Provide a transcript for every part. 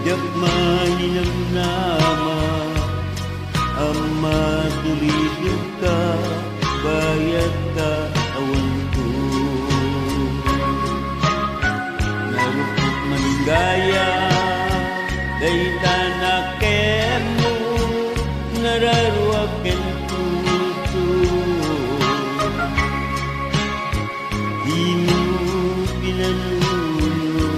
yak maninamnama ama tulidog ka bayat ka awan ko narupot manggaya day tanakem mo nararuaken puso di mo pinanuno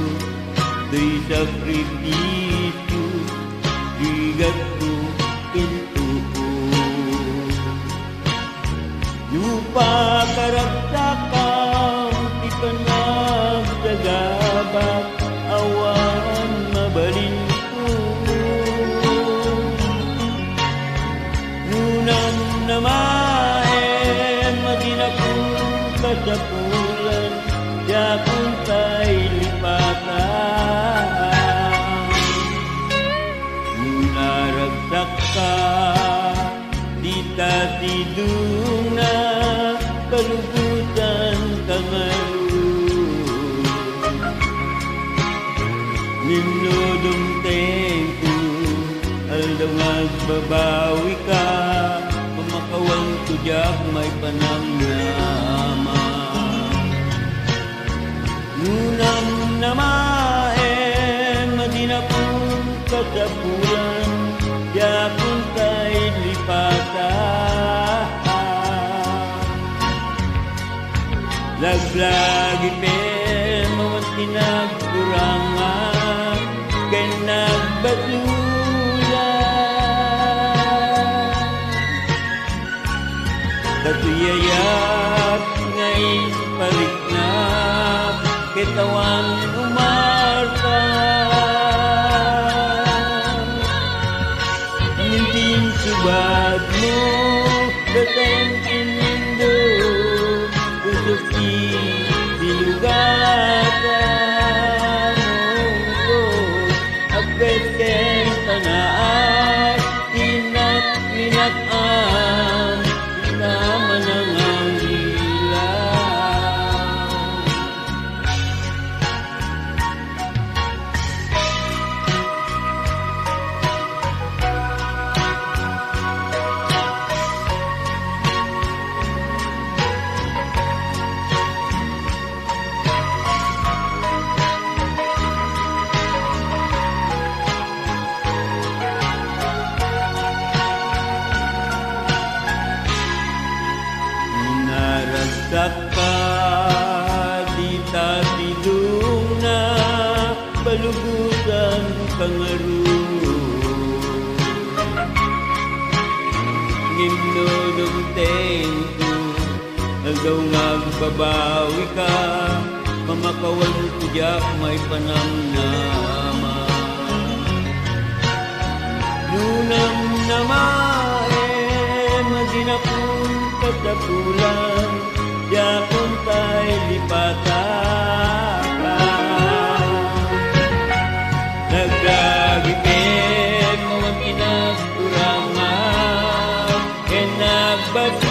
day sakripisyo bigat ko pintuko lupa karagtakang di ka nagdagabak awan mabalin ko nunam namae madinakong kasapulan yakong tay lipatan nunaragsak ka di tatidung na kalugutan ka ngayon ninodong tempo aldaw nagbabawi ka pamakawan tudyak may panamnama nunam namae madinapong kasapulan yakong kay lipatan laglagi pen mawan tinagkurangan kay nagbatulan katuyayat ngayon paliknap kitawan umarta nintin subad mo datang inindo usok di dilugatan mo agpeten tanaas minat-am naman ang Saka di tatidung na balugutan kangaro ngimnodong tempo agaw nagbabawi ka mamakawan tudyak may panamnama nunam namae madinapong katapulan yakong tay lipatan nagdagipin mawan pinagkurangan kay nagbatulan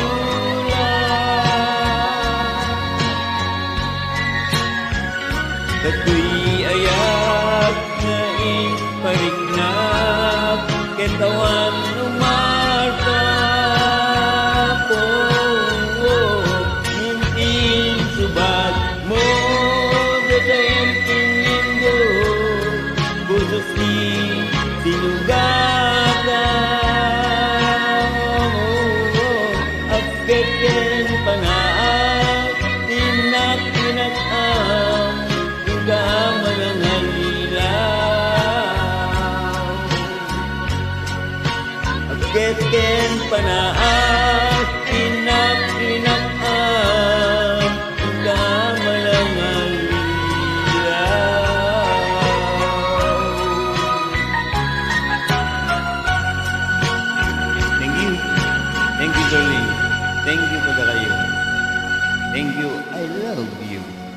katuy ayat na ipariknap kay tawan umarta subad mo gadayan inindo busok di sinugatan agpeten panaas tinak-tinakam tugaman ang halilaw agpeten panaas tinak-tinakam Thank you, darling. Thank you, Pagakayo. Thank you. I love you.